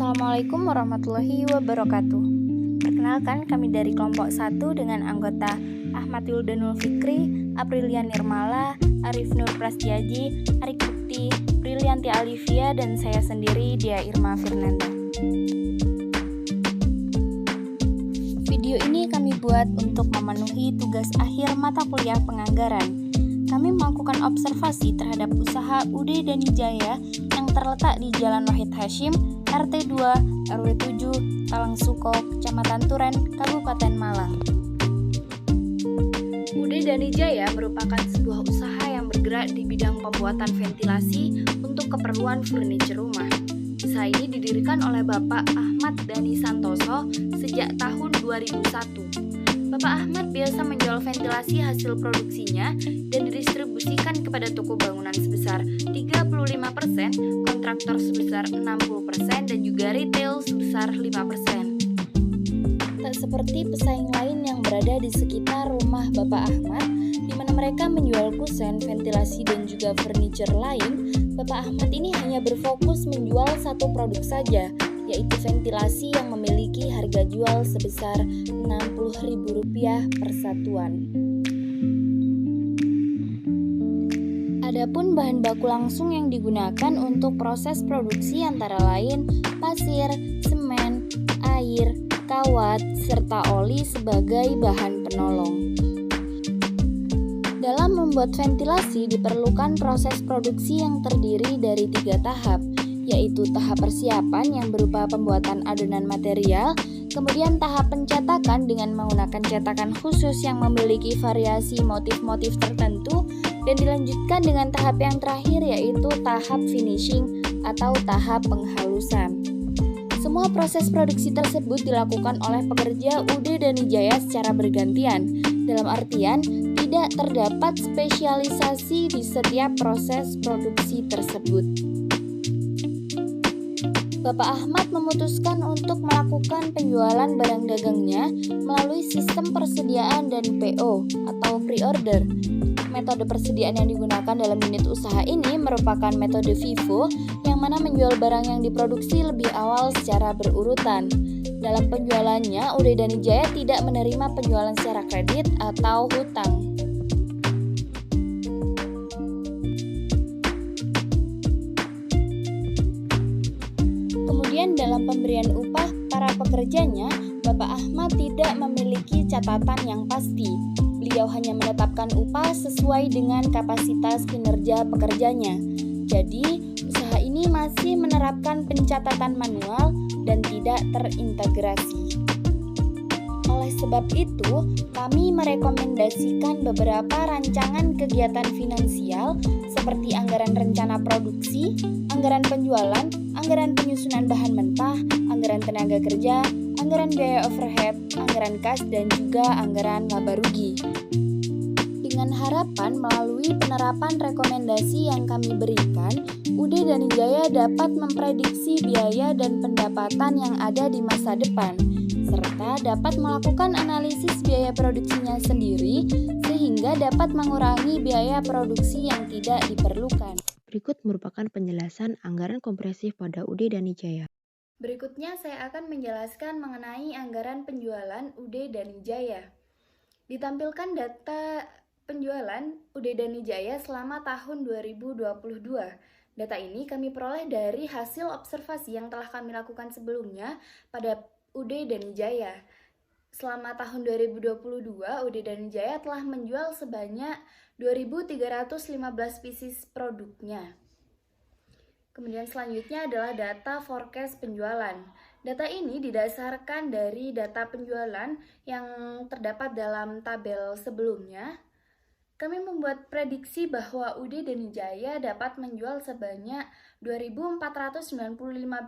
Assalamualaikum warahmatullahi wabarakatuh. Perkenalkan, kami dari kelompok 1 dengan anggota Ahmad Yuldanul Fikri, Aprilia Nirmala, Arif Nur Prastiaji, Arik Bukti, Brilianti Alivia, dan saya sendiri, Dia Irma Firnanda. Video ini kami buat untuk memenuhi tugas akhir mata kuliah penganggaran. Kami melakukan observasi terhadap usaha UD Dani Jaya yang terletak di Jalan Wahid Hashim, RT 2, RW 7, Talangsuko, Kecamatan Turen, Kabupaten Malang. UD Dani Jaya merupakan sebuah usaha yang bergerak di bidang pembuatan ventilasi untuk keperluan furniture rumah. Usaha ini didirikan oleh Bapak Ahmad Dhani Santoso sejak tahun 2001. Bapak Ahmad biasa menjual ventilasi hasil produksinya dan didistribusikan kepada toko bangunan sebesar 35%, kontraktor sebesar 60%, dan juga retail sebesar 5%. Tak seperti pesaing lain yang berada di sekitar rumah Bapak Ahmad, di mana mereka menjual kusen, ventilasi, dan juga furniture lain, Bapak Ahmad ini hanya berfokus menjual satu produk saja, yaitu ventilasi yang memiliki harga jual sebesar Rp60.000 per satuan. Adapun bahan baku langsung yang digunakan untuk proses produksi antara lain pasir, semen, air, kawat, serta oli sebagai bahan penolong. Dalam membuat ventilasi diperlukan proses produksi yang terdiri dari 3 tahap, yaitu tahap persiapan yang berupa pembuatan adonan material, kemudian tahap pencetakan dengan menggunakan cetakan khusus yang memiliki variasi motif-motif tertentu, dan dilanjutkan dengan tahap yang terakhir yaitu tahap finishing atau tahap penghalusan. Semua proses produksi tersebut dilakukan oleh pekerja UD Dani Jaya secara bergantian, dalam artian tidak terdapat spesialisasi di setiap proses produksi tersebut. Bapak Ahmad memutuskan untuk melakukan penjualan barang dagangnya melalui sistem persediaan dan PO atau pre-order. Metode persediaan yang digunakan dalam unit usaha ini merupakan metode FIFO yang mana menjual barang yang diproduksi lebih awal secara berurutan. Dalam penjualannya, UD Dani Jaya tidak menerima penjualan secara kredit atau hutang. Kemudian dalam pemberian upah para pekerjanya, Bapak Ahmad tidak memiliki catatan yang pasti. Beliau hanya menetapkan upah sesuai dengan kapasitas kinerja pekerjanya. Jadi, usaha ini masih menerapkan pencatatan manual dan tidak terintegrasi. Oleh sebab itu, kami merekomendasikan beberapa rancangan kegiatan finansial seperti anggaran rencana produksi, anggaran penjualan, anggaran penyusunan bahan mentah, anggaran tenaga kerja, anggaran biaya overhead, anggaran kas, dan juga anggaran laba rugi. Dengan harapan melalui penerapan rekomendasi yang kami berikan, UD Dani Jaya dapat memprediksi biaya dan pendapatan yang ada di masa depan, serta dapat melakukan analisis biaya produksinya sendiri sehingga dapat mengurangi biaya produksi yang tidak diperlukan. Berikut merupakan penjelasan anggaran kompresif pada UD Dani Jaya. Berikutnya saya akan menjelaskan mengenai anggaran penjualan UD Dani Jaya. Ditampilkan data penjualan UD Dani Jaya selama tahun 2022. Data ini kami peroleh dari hasil observasi yang telah kami lakukan sebelumnya pada UD Dani Jaya. Selama tahun 2022, UD Dani Jaya telah menjual sebanyak 2.315 pieces produknya. Kemudian selanjutnya adalah data forecast penjualan. Data ini didasarkan dari data penjualan yang terdapat dalam tabel sebelumnya. Kami membuat prediksi bahwa UD Dani Jaya dapat menjual sebanyak 2.495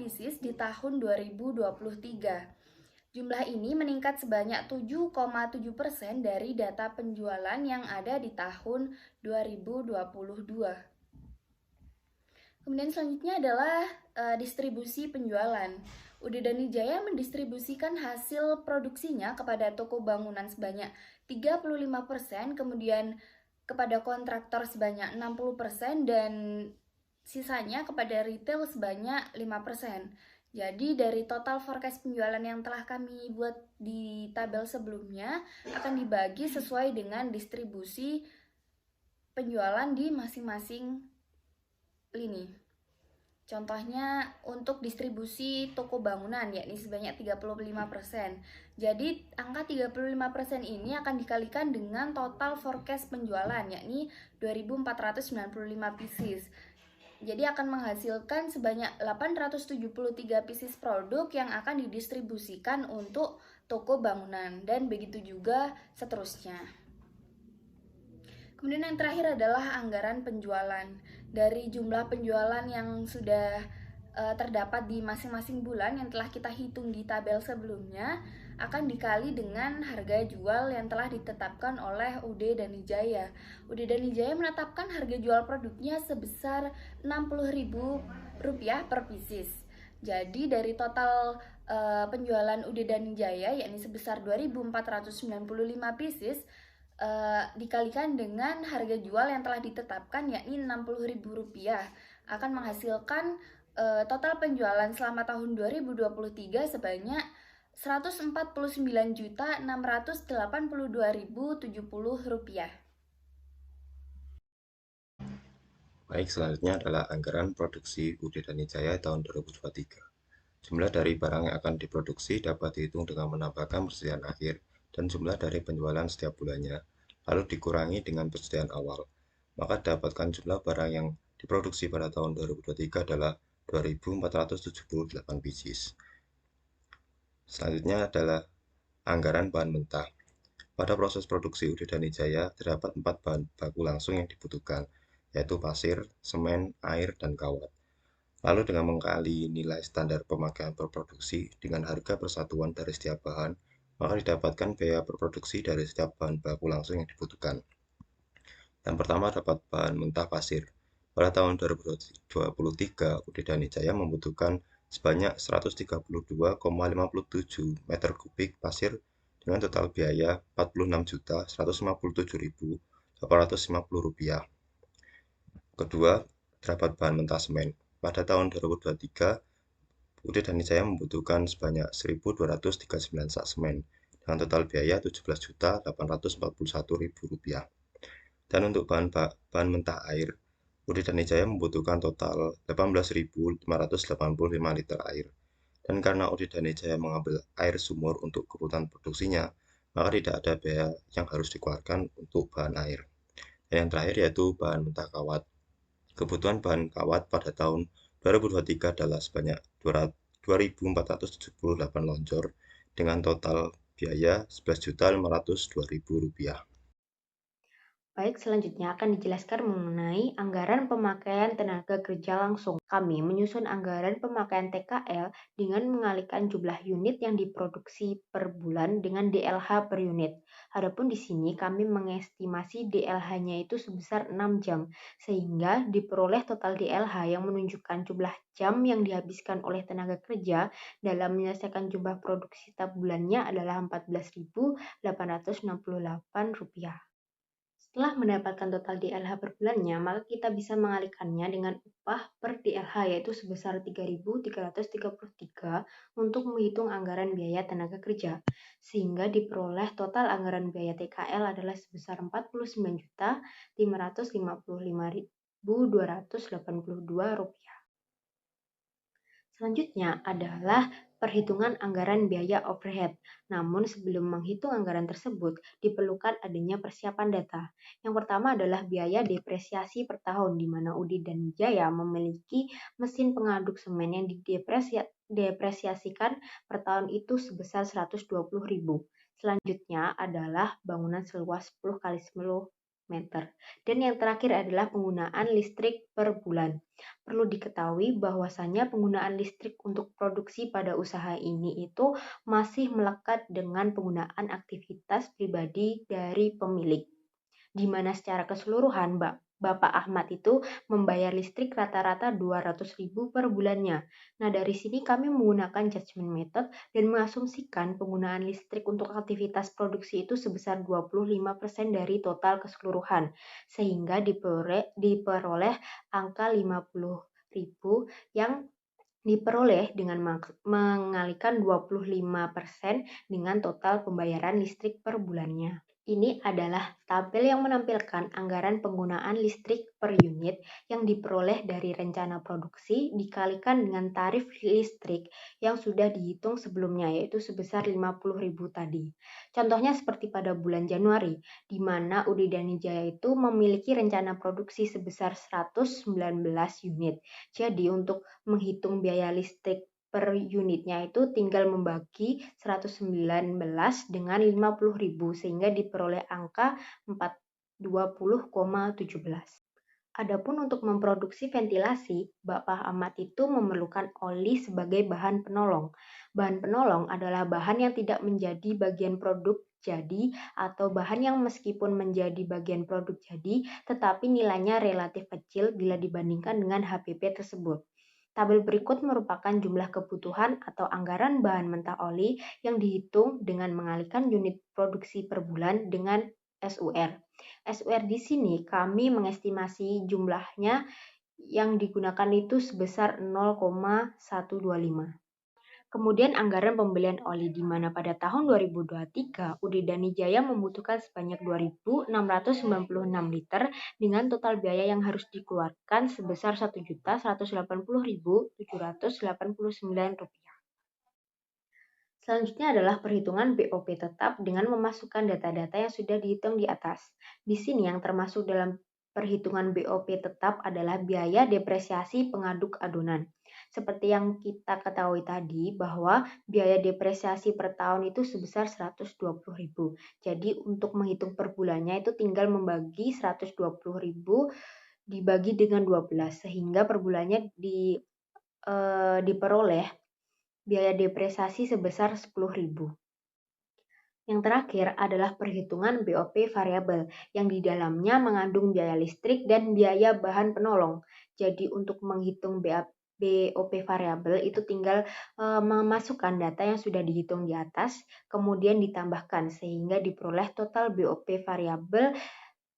pieces di tahun 2023. Jumlah ini meningkat sebanyak 7,7% dari data penjualan yang ada di tahun 2022. Kemudian selanjutnya adalah distribusi penjualan. UD Dani Jaya mendistribusikan hasil produksinya kepada toko bangunan sebanyak 35%, kemudian kepada kontraktor sebanyak 60%, dan sisanya kepada retail sebanyak 5%. Jadi dari total forecast penjualan yang telah kami buat di tabel sebelumnya akan dibagi sesuai dengan distribusi penjualan di masing-masing lini. Contohnya untuk distribusi toko bangunan yakni sebanyak 35%. Jadi angka 35% ini akan dikalikan dengan total forecast penjualan yakni 2.495 pieces. Jadi akan menghasilkan sebanyak 873 pieces produk yang akan didistribusikan untuk toko bangunan dan begitu juga seterusnya. Kemudian yang terakhir adalah anggaran penjualan. Dari jumlah penjualan yang sudah terdapat di masing-masing bulan yang telah kita hitung di tabel sebelumnya akan dikali dengan harga jual yang telah ditetapkan oleh UD Danijaya. UD Danijaya menetapkan harga jual produknya sebesar Rp60.000 per pieces. Jadi dari total penjualan UD Danijaya yakni sebesar 2.495 pieces dikalikan dengan harga jual yang telah ditetapkan yakni Rp60.000 akan menghasilkan total penjualan selama tahun 2023 sebanyak Rp149.682.070. Baik, selanjutnya adalah anggaran produksi UD Danijaya tahun 2023. Jumlah dari barang yang akan diproduksi dapat dihitung dengan menambahkan persediaan akhir dan jumlah dari penjualan setiap bulannya, lalu dikurangi dengan persediaan awal. Maka dapatkan jumlah barang yang diproduksi pada tahun 2023 adalah 2.478 pieces. Selanjutnya adalah anggaran bahan mentah. Pada proses produksi UD Danijaya terdapat 4 bahan baku langsung yang dibutuhkan, yaitu pasir, semen, air, dan kawat. Lalu dengan mengkali nilai standar pemakaian per produksi dengan harga persatuan dari setiap bahan, maka didapatkan biaya per produksi dari setiap bahan baku langsung yang dibutuhkan. Yang pertama dapat bahan mentah pasir. Pada tahun 2023, UD Danijaya membutuhkan sebanyak 132,57 meter kubik pasir dengan total biaya Rp46.157.850. Kedua, terdapat bahan mentah semen. Pada tahun 2023, UD Danijaya membutuhkan sebanyak 1.239 sak semen dengan total biaya Rp17.841.000. Dan untuk bahan mentah air, UD Danijaya membutuhkan total 18.585 liter air. Dan karena UD Danijaya mengambil air sumur untuk kebutuhan produksinya, maka tidak ada biaya yang harus dikeluarkan untuk bahan air. Dan yang terakhir yaitu bahan mentah kawat. Kebutuhan bahan kawat pada tahun 2023 adalah sebanyak 2.478 lonjor dengan total biaya Rp11.502.000. Baik, selanjutnya akan dijelaskan mengenai anggaran pemakaian tenaga kerja langsung. Kami menyusun anggaran pemakaian TKL dengan mengalihkan jumlah unit yang diproduksi per bulan dengan DLH per unit. Adapun di sini kami mengestimasi DLH-nya itu sebesar 6 jam, sehingga diperoleh total DLH yang menunjukkan jumlah jam yang dihabiskan oleh tenaga kerja dalam menyelesaikan jumlah produksi setiap bulannya adalah Rp14.868. Setelah mendapatkan total DLH per bulannya, maka kita bisa mengalihkannya dengan upah per DLH yaitu sebesar 3.333 untuk menghitung anggaran biaya tenaga kerja. Sehingga diperoleh total anggaran biaya TKL adalah sebesar Rp49.555.282. Selanjutnya adalah perhitungan anggaran biaya overhead. Namun sebelum menghitung anggaran tersebut, diperlukan adanya persiapan data. Yang pertama adalah biaya depresiasi per tahun, di mana UD Danijaya memiliki mesin pengaduk semen yang didepresiasikan per tahun itu sebesar Rp120.000. Selanjutnya adalah bangunan seluas 10 kali 10 meter. Dan yang terakhir adalah penggunaan listrik per bulan. Perlu diketahui bahwasannya penggunaan listrik untuk produksi pada usaha ini itu masih melekat dengan penggunaan aktivitas pribadi dari pemilik, di mana secara keseluruhan Bapak Ahmad itu membayar listrik rata-rata 200.000 per bulannya. Nah, dari sini kami menggunakan judgment method dan mengasumsikan penggunaan listrik untuk aktivitas produksi itu sebesar 25% dari total keseluruhan, sehingga diperoleh angka 50.000 yang diperoleh dengan mengalihkan 25% dengan total pembayaran listrik per bulannya. Ini adalah tabel yang menampilkan anggaran penggunaan listrik per unit yang diperoleh dari rencana produksi dikalikan dengan tarif listrik yang sudah dihitung sebelumnya, yaitu sebesar 50.000 tadi. Contohnya seperti pada bulan Januari, di mana UD Danijaya itu memiliki rencana produksi sebesar 119 unit. Jadi untuk menghitung biaya listrik per unitnya itu tinggal membagi 119 dengan 50.000 sehingga diperoleh angka 420,17. Adapun untuk memproduksi ventilasi, Bapak Ahmad itu memerlukan oli sebagai bahan penolong. Bahan penolong adalah bahan yang tidak menjadi bagian produk jadi atau bahan yang meskipun menjadi bagian produk jadi tetapi nilainya relatif kecil bila dibandingkan dengan HPP tersebut. Tabel berikut merupakan jumlah kebutuhan atau anggaran bahan mentah oli yang dihitung dengan mengalihkan unit produksi per bulan dengan SUR. SUR di sini kami mengestimasi jumlahnya yang digunakan itu sebesar 0,125. Kemudian anggaran pembelian oli di mana pada tahun 2023 UD Danijaya membutuhkan sebanyak 2.696 liter dengan total biaya yang harus dikeluarkan sebesar Rp1.180.789. Selanjutnya adalah perhitungan BOP tetap dengan memasukkan data-data yang sudah dihitung di atas. Di sini yang termasuk dalam perhitungan BOP tetap adalah biaya depresiasi pengaduk adonan. Seperti yang kita ketahui tadi bahwa biaya depresiasi per tahun itu sebesar 120.000. Jadi untuk menghitung per bulannya itu tinggal membagi 120.000 dibagi dengan 12 sehingga per bulannya diperoleh biaya depresiasi sebesar 10.000. Yang terakhir adalah perhitungan BOP variabel yang di dalamnya mengandung biaya listrik dan biaya bahan penolong. Jadi untuk menghitung BOP variabel itu tinggal memasukkan data yang sudah dihitung di atas, kemudian ditambahkan sehingga diperoleh total BOP variabel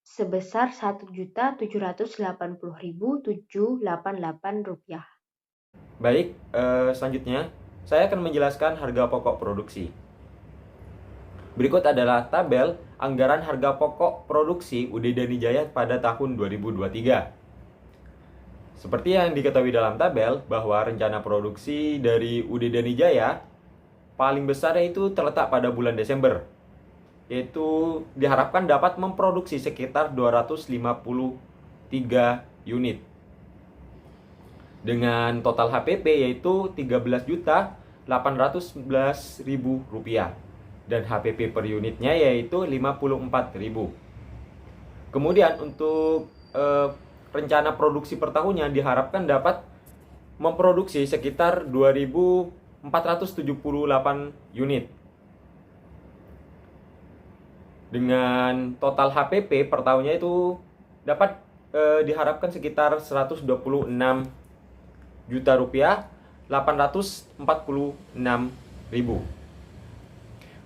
sebesar Rp1.780.788. Baik, selanjutnya saya akan menjelaskan harga pokok produksi. Berikut adalah tabel anggaran harga pokok produksi UD Danijaya pada tahun 2023. Seperti yang diketahui dalam tabel bahwa rencana produksi dari UD Danijaya paling besar itu terletak pada bulan Desember, yaitu diharapkan dapat memproduksi sekitar 253 unit dengan total HPP yaitu Rp13.811.000 dan HPP per unitnya yaitu 54.000. Kemudian untuk rencana produksi per tahunnya diharapkan dapat memproduksi sekitar 2.478 unit dengan total HPP per tahunnya itu dapat diharapkan sekitar 126 juta rupiah 846.000.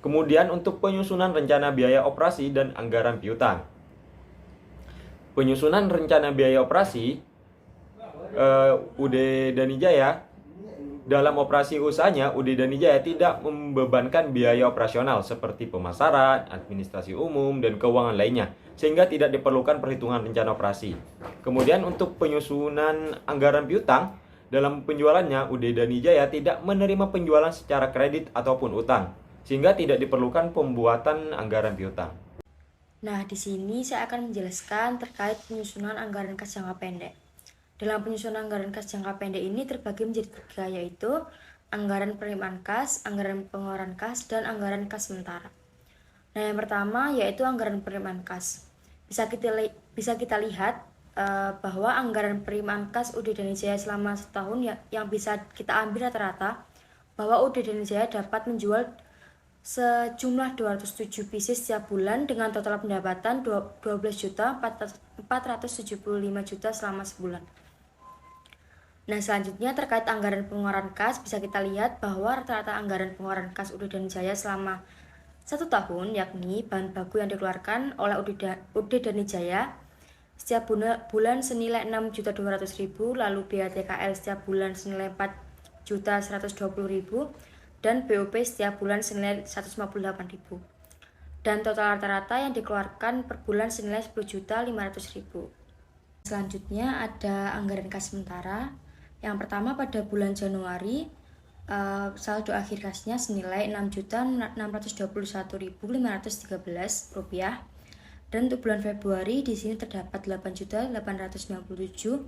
Kemudian untuk penyusunan rencana biaya operasi dan anggaran piutang. Penyusunan rencana biaya operasi UD Danijaya dalam operasi usahanya UD Danijaya tidak membebankan biaya operasional seperti pemasaran, administrasi umum, dan keuangan lainnya, sehingga tidak diperlukan perhitungan rencana operasi. Kemudian untuk penyusunan anggaran piutang, dalam penjualannya UD Danijaya tidak menerima penjualan secara kredit ataupun utang, sehingga tidak diperlukan pembuatan anggaran piutang. Nah, di sini saya akan menjelaskan terkait penyusunan anggaran kas jangka pendek. Dalam penyusunan anggaran kas jangka pendek ini terbagi menjadi 3, yaitu anggaran penerimaan kas, anggaran pengeluaran kas, dan anggaran kas sementara. Nah, yang pertama yaitu anggaran penerimaan kas. Bisa kita lihat bahwa anggaran penerimaan kas UD Danijaya selama setahun yang bisa kita ambil rata-rata bahwa UD Danijaya dapat menjual sejumlah 207 pieces setiap bulan dengan total pendapatan 12.475 juta selama sebulan. Nah, selanjutnya terkait anggaran pengeluaran kas, bisa kita lihat bahwa rata-rata anggaran pengeluaran kas UD Danijaya selama 1 tahun, yakni bahan baku yang dikeluarkan oleh UD Danijaya setiap bulan senilai 6.200.000, lalu biaya TKL setiap bulan senilai 120.000 dan BUP setiap bulan senilai 158.000. Dan total rata-rata yang dikeluarkan per bulan senilai 10.500.000. Selanjutnya ada anggaran kas sementara. Yang pertama pada bulan Januari, saldo akhir kasnya senilai Rp6.621.513. Dan untuk bulan Februari di sini terdapat Rp8.897.038.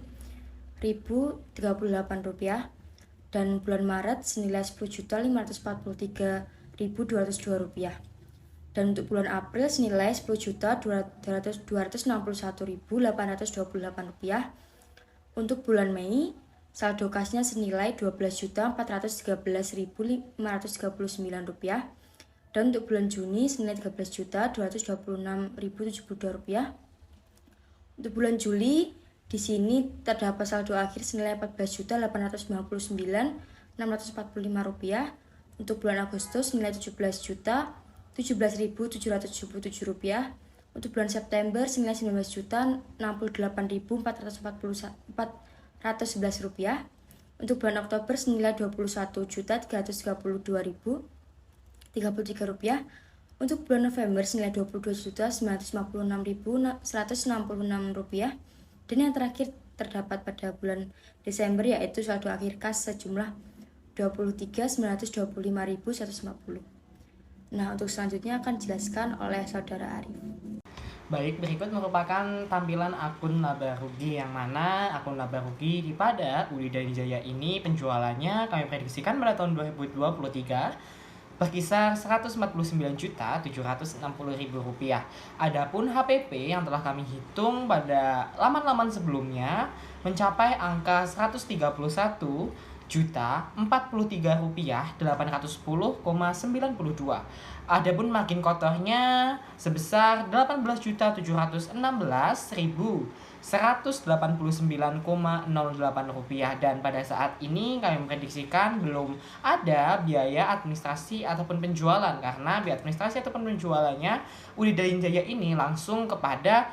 Dan bulan Maret senilai Rp10.543.202. Dan untuk bulan April senilai Rp10.261.828. Untuk bulan Mei, saldo kasnya senilai Rp12.413.539. Dan untuk bulan Juni senilai Rp13.226.072. Untuk bulan Juli di sini terdapat saldo akhir senilai Rp14.899.645. Untuk bulan Agustus senilai Rp17.017.777. Untuk bulan September senilai Rp19.068.411. Untuk bulan Oktober senilai Rp21.332.033. Untuk bulan November senilai Rp22.956.166. Dan yang terakhir terdapat pada bulan Desember yaitu saldo akhir kas sejumlah Rp23.925.150. Nah, untuk selanjutnya akan dijelaskan oleh Saudara Arif. Baik, berikut merupakan tampilan akun laba rugi, yang mana akun laba rugi di pada Udi Danijaya ini penjualannya kami prediksikan pada tahun 2023 berkisar Rp149.760.000. Adapun HPP yang telah kami hitung pada laman-laman sebelumnya mencapai angka Rp131.043.810,92. Adapun margin kotornya sebesar Rp18.716.189,08. Dan pada saat ini kami memprediksikan belum ada biaya administrasi ataupun penjualan, karena biaya administrasi ataupun penjualannya Udi Danijaya ini langsung kepada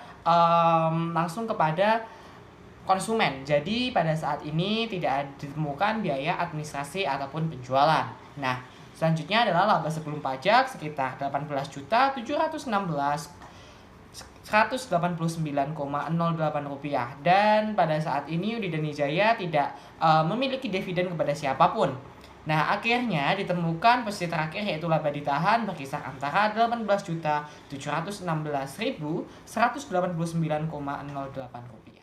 konsumen. Jadi pada saat ini tidak ditemukan biaya administrasi ataupun penjualan. Nah, selanjutnya adalah laba sebelum pajak sekitar Rp18.716.189,08. Dan pada saat ini Udi Danijaya tidak memiliki dividen kepada siapapun. Nah, akhirnya ditemukan posisi terakhir yaitu laba ditahan berkisar antara Rp18.716.189,08.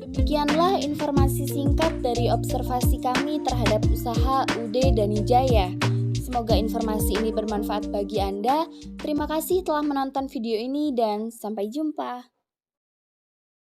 Demikianlah informasi singkat dari observasi kami terhadap usaha UD Danijaya. Semoga informasi ini bermanfaat bagi Anda. Terima kasih telah menonton video ini dan sampai jumpa.